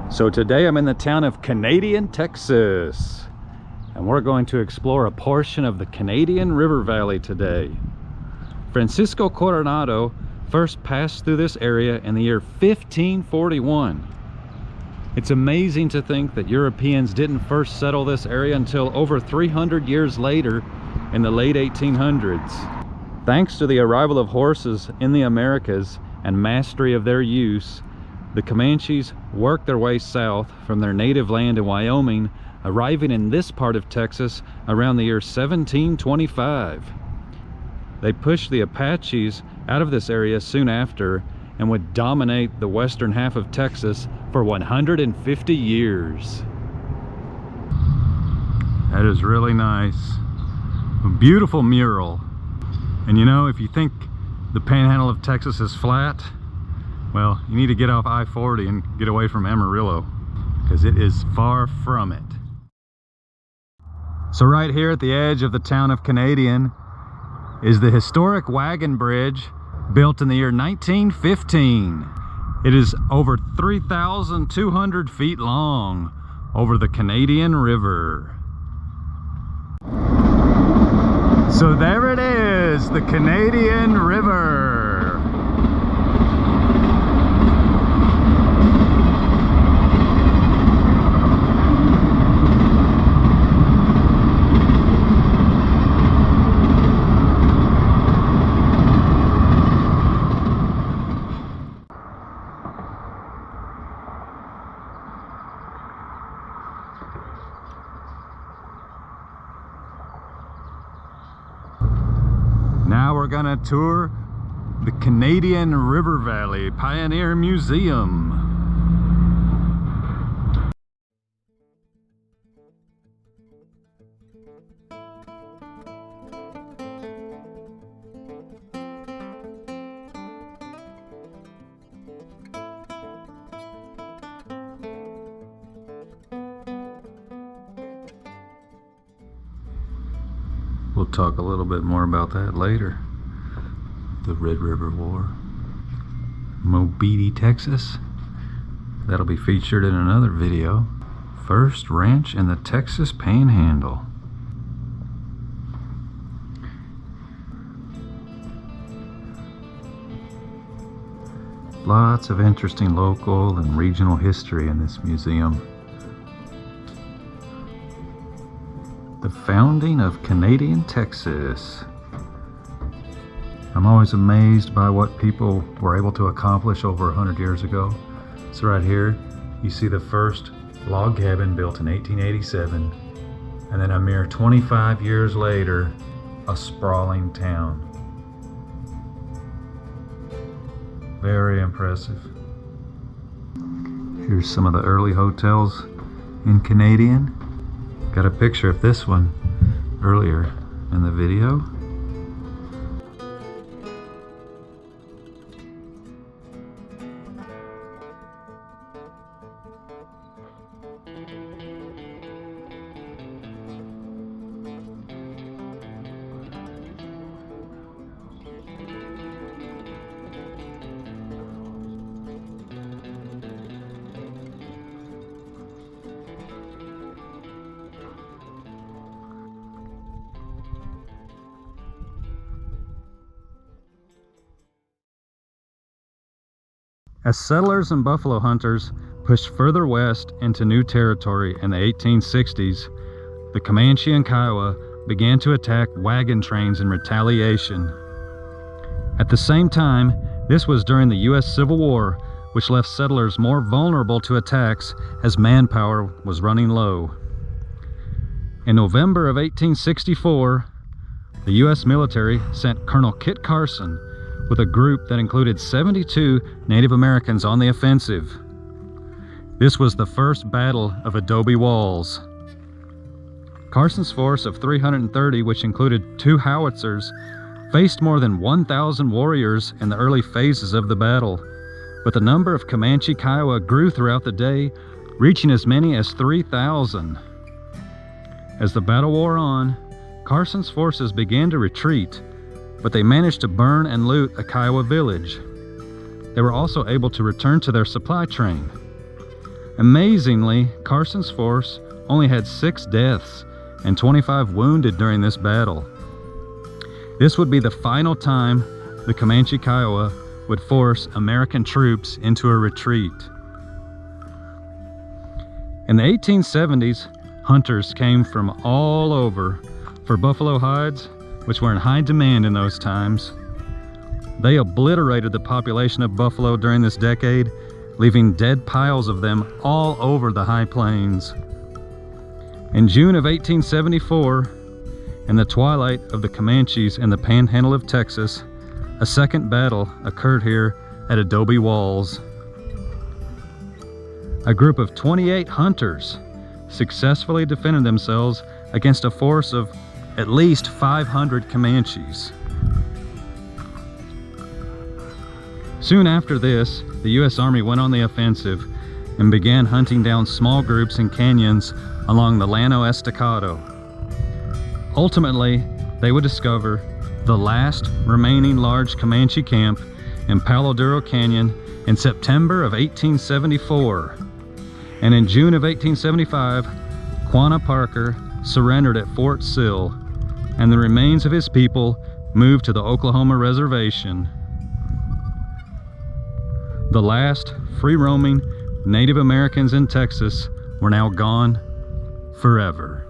So today I'm in the town of Canadian, Texas, and we're going to explore a portion of the Canadian River Valley today. Francisco Coronado first passed through this area in the year 1541. It's amazing to think that Europeans didn't first settle this area until over 300 years later in the late 1800s. Thanks to the arrival of horses in the Americas and mastery of their use, the Comanches worked their way south from their native land in Wyoming, arriving in this part of Texas around the year 1725. They pushed the Apaches out of this area soon after and would dominate the western half of Texas for 150 years. That is really nice. A beautiful mural. And you know, if you think the Panhandle of Texas is flat, well, you need to get off I-40 and get away from Amarillo, because it is far from it. So right here at the edge of the town of Canadian is the historic wagon bridge built in the year 1915. It is over 3,200 feet long over the Canadian River. So there it is, the Canadian River. Now we're gonna tour the Canadian River Valley Pioneer Museum. We'll talk a little bit more about that later. The Red River War. Mobeetie, Texas. That'll be featured in another video. First ranch in the Texas Panhandle. Lots of interesting local and regional history in this museum. The founding of Canadian, Texas. I'm always amazed by what people were able to accomplish over 100 years ago. So right here, you see the first log cabin built in 1887, and then a mere 25 years later, a sprawling town. Very impressive. Here's some of the early hotels in Canadian. Got a picture of this one earlier in the video. As settlers and buffalo hunters pushed further west into new territory in the 1860s, the Comanche and Kiowa began to attack wagon trains in retaliation. At the same time, this was during the U.S. Civil War, which left settlers more vulnerable to attacks as manpower was running low. In November of 1864, the U.S. military sent Colonel Kit Carson with a group that included 72 Native Americans on the offensive. This was the first battle of Adobe Walls. Carson's force of 330, which included 2 howitzers, faced more than 1,000 warriors in the early phases of the battle, but the number of Comanche Kiowa grew throughout the day, reaching as many as 3,000. As the battle wore on, Carson's forces began to retreat, but they managed to burn and loot a Kiowa village. They were also able to return to their supply train. Amazingly, Carson's force only had 6 deaths and 25 wounded during this battle. This would be the final time the Comanche Kiowa would force American troops into a retreat. In the 1870s, hunters came from all over for buffalo hides, which were in high demand in those times. They obliterated the population of buffalo during this decade, leaving dead piles of them all over the high plains. In June of 1874, in the twilight of the Comanches in the Panhandle of Texas, a second battle occurred here at Adobe Walls. A group of 28 hunters successfully defended themselves against a force of at least 500 Comanches. Soon after this, the U.S. Army went on the offensive and began hunting down small groups in canyons along the Llano Estacado. Ultimately, they would discover the last remaining large Comanche camp in Palo Duro Canyon in September of 1874. And in June of 1875, Quanah Parker surrendered at Fort Sill, and the remains of his people moved to the Oklahoma Reservation. The last free-roaming Native Americans in Texas were now gone forever.